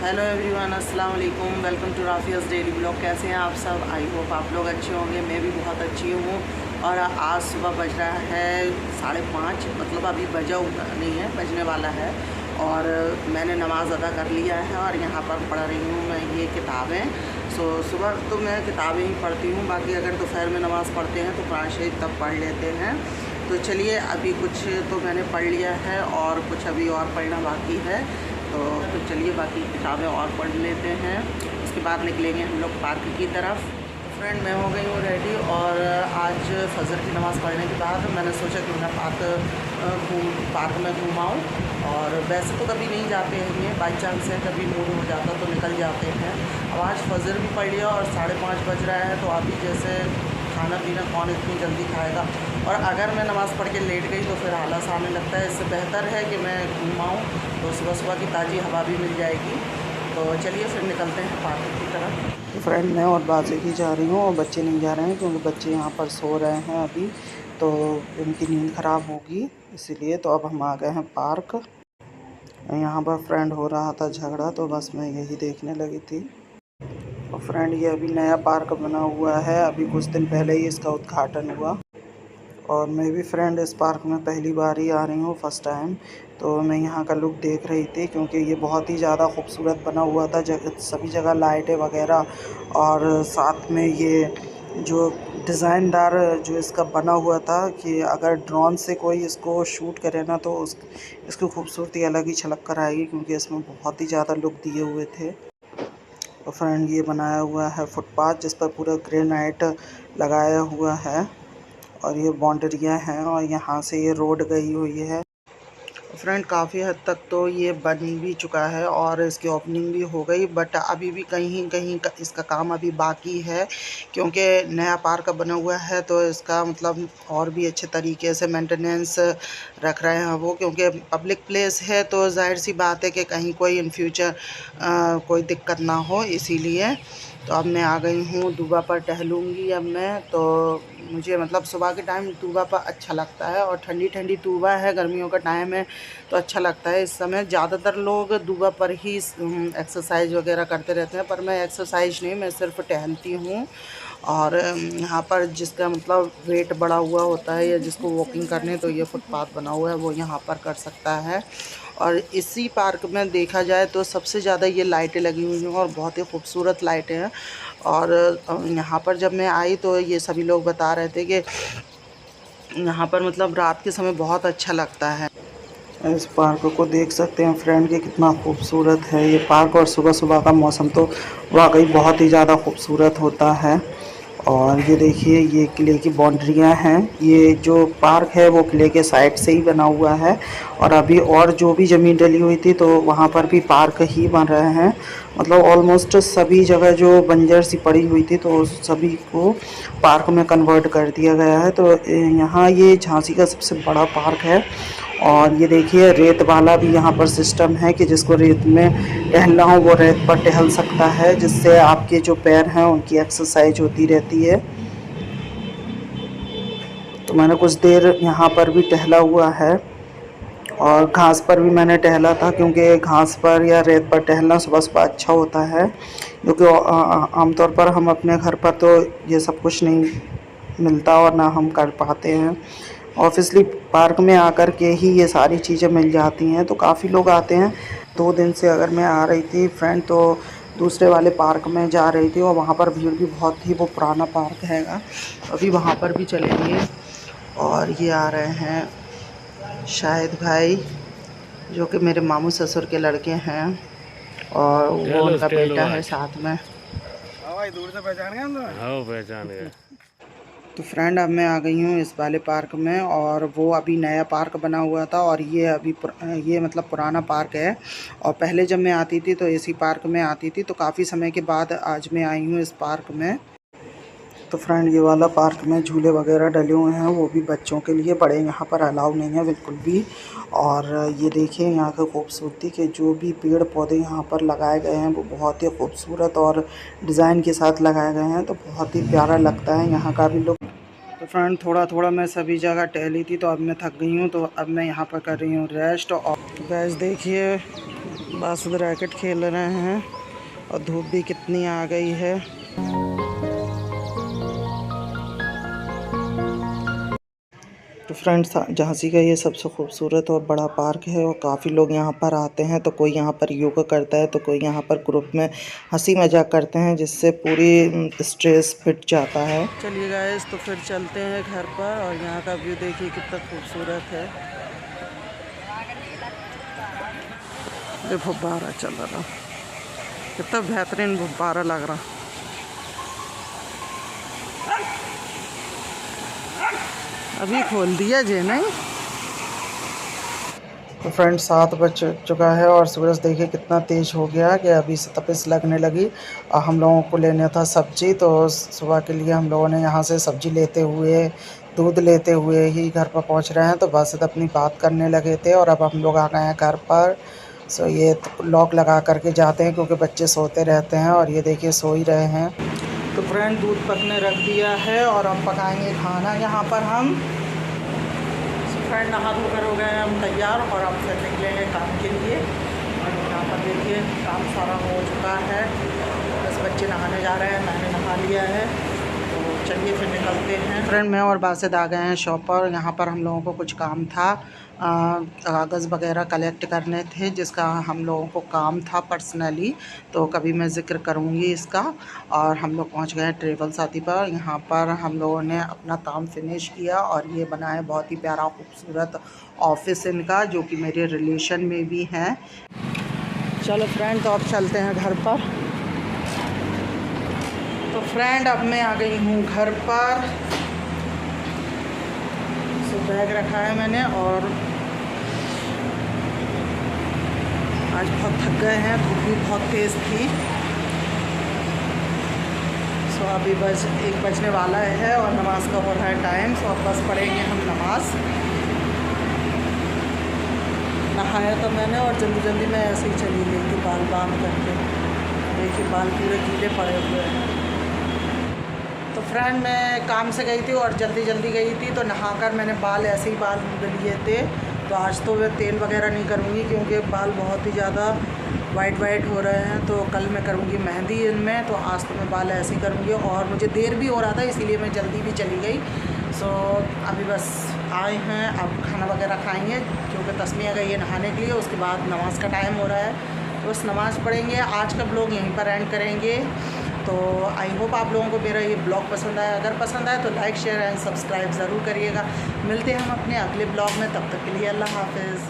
Hello everyone, अस्सलाम वालेकुम। Welcome to Rafia's daily blog. कैसे हैं आप सब? आई होप आप लोग अच्छे होंगे। मैं भी बहुत अच्छी हूँ। और आज सुबह बज रहा है 5:30, मतलब अभी बजा हुआ नहीं है, बजने वाला है। और मैंने नमाज़ अदा कर लिया है और यहाँ पर पढ़ रही हूँ मैं ये किताबें। सुबह तो मैं किताबें ही पढ़ती हूँ, बाकी अगर दोपहर में नमाज़ पढ़ते हैं तो कुरान शरीफ तब पढ़ लेते हैं। तो चलिए, अभी कुछ तो मैंने पढ़ लिया है और कुछ अभी और पढ़ना बाकी है। तो चलिए बाकी किताबें और पढ़ लेते हैं, उसके बाद निकलेंगे हम लोग पार्क की तरफ। फ्रेंड, मैं हो गई हूँ रेडी और आज फजर की नमाज़ पढ़ने के बाद मैंने सोचा कि मैं पार्क में घूम आऊँ। और वैसे तो कभी नहीं जाते हैं, ये बाई चांस है, कभी मूड हो जाता तो निकल जाते हैं। अब आज फजर भी पढ़ लिया और 5:30 बज रहा है, तो अभी जैसे खाना पीना कौन इतनी जल्दी खाएगा। और अगर मैं नमाज़ पढ़ के लेट गई तो फिर आलस आने लगता है। इससे बेहतर है कि मैं घूम आऊँ, तो सुबह सुबह की ताज़ी हवा भी मिल जाएगी। तो चलिए फिर निकलते हैं पार्क की तरफ। फ्रेंड, मैं और बाजी की जा रही हूँ और बच्चे नहीं जा रहे हैं, क्योंकि बच्चे यहाँ पर सो रहे हैं अभी, तो उनकी नींद ख़राब होगी इसीलिए। तो अब हम आ गए हैं पार्क। यहाँ पर फ्रेंड हो रहा था झगड़ा, तो बस मैं यही देखने लगी थी। और फ्रेंड, ये अभी नया पार्क बना हुआ है, अभी कुछ दिन पहले ही इसका उद्घाटन हुआ। और मैं भी फ्रेंड इस पार्क में पहली बार ही आ रही हूँ, फ़र्स्ट टाइम। तो मैं यहाँ का लुक देख रही थी, क्योंकि ये बहुत ही ज़्यादा खूबसूरत बना हुआ था। सभी जगह लाइटें वगैरह, और साथ में ये जो डिज़ाइनदार जो इसका बना हुआ था, कि अगर ड्रोन से कोई इसको शूट करे ना तो इसकी खूबसूरती अलग ही छलक कर आएगी, क्योंकि इसमें बहुत ही ज़्यादा लुक दिए हुए थे। तो फ्रेंड, ये बनाया हुआ है फुटपाथ, जिस पर पूरा ग्रेनाइट लगाया हुआ है, और ये बाउंड्रियाँ हैं, और यहाँ से ये रोड गई हुई है। फ्रेंड, काफ़ी हद तक तो ये बन भी चुका है और इसकी ओपनिंग भी हो गई, बट अभी भी कहीं कहीं इसका काम अभी बाकी है, क्योंकि नया पार्क बना हुआ है। तो इसका मतलब और भी अच्छे तरीके से मेंटेनेंस रख रहे हैं वो, क्योंकि पब्लिक प्लेस है, तो जाहिर सी बात है कि कहीं कोई इन फ्यूचर कोई दिक्कत ना हो, इसीलिए। तो अब मैं आ गई हूँ दूबा पर, टहलूँगी अब मैं। तो मुझे मतलब सुबह के टाइम दूबा पर अच्छा लगता है, और ठंडी ठंडी दूबा है, गर्मियों का टाइम है तो अच्छा लगता है। इस समय ज़्यादातर लोग दूबा पर ही एक्सरसाइज वगैरह करते रहते हैं, पर मैं एक्सरसाइज नहीं, मैं सिर्फ टहलती हूँ। और यहाँ पर जिसका मतलब वेट बढ़ा हुआ होता है या जिसको वॉकिंग करने, तो ये फुटपाथ बना हुआ है, वो यहाँ पर कर सकता है। और इसी पार्क में देखा जाए तो सबसे ज़्यादा ये लाइटें लगी हुई हैं, और बहुत ही खूबसूरत लाइटें हैं। और यहाँ पर जब मैं आई तो ये सभी लोग बता रहे थे कि यहाँ पर मतलब रात के समय बहुत अच्छा लगता है। इस पार्क को देख सकते हैं फ्रेंड, कि कितना खूबसूरत है ये पार्क। और सुबह सुबह का मौसम तो वाकई बहुत ही ज़्यादा खूबसूरत होता है। और ये देखिए, ये किले की बाउंड्रियां हैं। ये जो पार्क है वो किले के साइड से ही बना हुआ है, और अभी और जो भी ज़मीन डली हुई थी तो वहाँ पर भी पार्क ही बन रहे हैं। मतलब ऑलमोस्ट सभी जगह जो बंजर सी पड़ी हुई थी तो सभी को पार्क में कन्वर्ट कर दिया गया है। तो यहाँ ये झांसी का सबसे बड़ा पार्क है। और ये देखिए, रेत वाला भी यहाँ पर सिस्टम है, कि जिसको रेत में टहलना हो वो रेत पर टहल सकता है, जिससे आपके जो पैर हैं उनकी एक्सरसाइज होती रहती है। तो मैंने कुछ देर यहाँ पर भी टहला हुआ है, और घास पर भी मैंने टहला था, क्योंकि घास पर या रेत पर टहलना सुबह सुबह अच्छा होता है, क्योंकि आमतौर पर हम अपने घर पर तो ये सब कुछ नहीं मिलता और ना हम कर पाते हैं। ऑब्वियसली पार्क में आकर के ही ये सारी चीज़ें मिल जाती हैं, तो काफ़ी लोग आते हैं। 2 दिन से अगर मैं आ रही थी फ्रेंड, तो दूसरे वाले पार्क में जा रही थी, और वहाँ पर भीड़ भी बहुत थी। वो पुराना पार्क हैगा, अभी वहाँ पर भी चलेंगे। और ये आ रहे हैं शाहिद भाई, जो कि मेरे मामू ससुर के लड़के हैं, और वो उनका बेटा है साथ में। भाई दूर से पहचान गए हम तो। हाँ पहचान गए। तो फ्रेंड, अब मैं आ गई हूँ इस वाले पार्क में, और वो अभी नया पार्क बना हुआ था, और ये मतलब पुराना पार्क है। और पहले जब मैं आती थी तो इसी पार्क में आती थी, तो काफ़ी समय के बाद आज मैं आई हूँ इस पार्क में। तो फ्रेंड, ये वाला पार्क में झूले वगैरह डले हुए हैं, वो भी बच्चों के लिए, बड़े यहाँ पर अलाउ नहीं है बिल्कुल भी। और ये देखिए यहाँ की खूबसूरती के जो भी पेड़ पौधे यहाँ पर लगाए गए हैं वो बहुत ही खूबसूरत और डिज़ाइन के साथ लगाए गए हैं, तो बहुत ही प्यारा लगता है यहाँ का भी लुक। तो फ्रेंड, थोड़ा थोड़ा मैं सभी जगह टहली थी, तो अब मैं थक गई हूँ, तो अब मैं यहाँ पर कर रही हूँ रेस्ट। और गैस देखिए, बासुद रैकेट खेल रहे हैं और धूप भी कितनी आ गई है। तो फ्रेंड्स, झांसी का ये सबसे खूबसूरत और बड़ा पार्क है और काफ़ी लोग यहाँ पर आते हैं। तो कोई यहाँ पर योगा करता है तो कोई यहाँ पर ग्रुप में हंसी मजाक करते हैं, जिससे पूरी स्ट्रेस फिट जाता है। चलिए गाइस, तो फिर चलते हैं घर पर और यहाँ का व्यू देखिए कितना खूबसूरत है। ये फुब्बारा चल रहा, कितना बेहतरीन फुब्बारा लग रहा। अभी खोल दिया जे नहीं। तो फ्रेंड्स, 7 बज चुका है और सूरज देखिए कितना तेज़ हो गया कि अभी से तपिश लगने लगी। और हम लोगों को लेना था सब्जी, तो सुबह के लिए हम लोगों ने यहाँ से सब्जी लेते हुए, दूध लेते हुए ही घर पर पहुँच रहे हैं। तो बस अपनी बात करने लगे थे और अब हम लोग आ गए हैं घर पर। सो ये लॉक लगा करके जाते हैं क्योंकि बच्चे सोते रहते हैं और ये देखिए सो ही रहे हैं। तो फ्रेंड, दूध पकने रख दिया है और अब पकाएंगे खाना यहाँ पर हम। फ्रेंड, नहा धोकर हो गए हैं हम तैयार और अब फिर निकलेंगे काम के लिए। और यहाँ पर देखिए काम सारा हो चुका है, बस बच्चे नहाने जा रहे हैं, मैंने नहा लिया है। तो चलिए फिर निकलते हैं। फ्रेंड, मैं और बासित आ गए हैं शॉप पर। यहाँ पर हम लोगों को कुछ काम था, कागज़ वगैरह कलेक्ट करने थे, जिसका हम लोगों को काम था पर्सनली। तो कभी मैं ज़िक्र करूँगी इसका। और हम लोग पहुँच गए हैं ट्रेवल साथी पर। यहाँ पर हम लोगों ने अपना काम फिनिश किया और ये बना है बहुत ही प्यारा खूबसूरत ऑफिस इनका, जो कि मेरे रिलेशन में भी हैं। चलो फ्रेंड, तो अब चलते हैं घर पर। तो फ्रेंड, अब मैं आ गई हूँ घर पर। सो बैग रखा है मैंने और आज बहुत थक गए हैं, धूप भी बहुत तेज़ थी। सो अभी 1 बजने वाला है और नमाज का हो रहा है टाइम। सो अब बस पढ़ेंगे हम नमाज। नहाया तो मैंने और जल्दी जल्दी मैं ऐसे ही चली गई थी बाल बांध करके। देखिए बाल पूरे गीले पड़े हुए हैं। तो फ्रेंड, मैं काम से गई थी और जल्दी जल्दी गई थी, तो नहाकर मैंने बाल ऐसे ही बाल धुल लिए थे। तो आज तो मैं तेल वगैरह नहीं करूँगी क्योंकि बाल बहुत ही ज़्यादा वाइट हो रहे हैं। तो कल मैं करूँगी मेहंदी इनमें, तो आज तो मैं बाल ऐसे ही करूँगी। और मुझे देर भी हो रहा था, इसीलिए मैं जल्दी भी चली गई। सो अभी बस आए हैं, अब खाना वगैरह खाएँगे क्योंकि तस्मिया गई है नहाने के लिए। उसके बाद नमाज़ का टाइम हो रहा है, तो बस नमाज़ पढ़ेंगे। आज का ब्लॉग यहीं पर एंड करेंगे। तो आई होप आप लोगों को मेरा ये ब्लॉग पसंद आया। अगर पसंद आए तो लाइक, शेयर एंड सब्सक्राइब ज़रूर करिएगा। मिलते हैं हम अपने अगले ब्लॉग में, तब तक के लिए अल्लाह हाफ़िज़।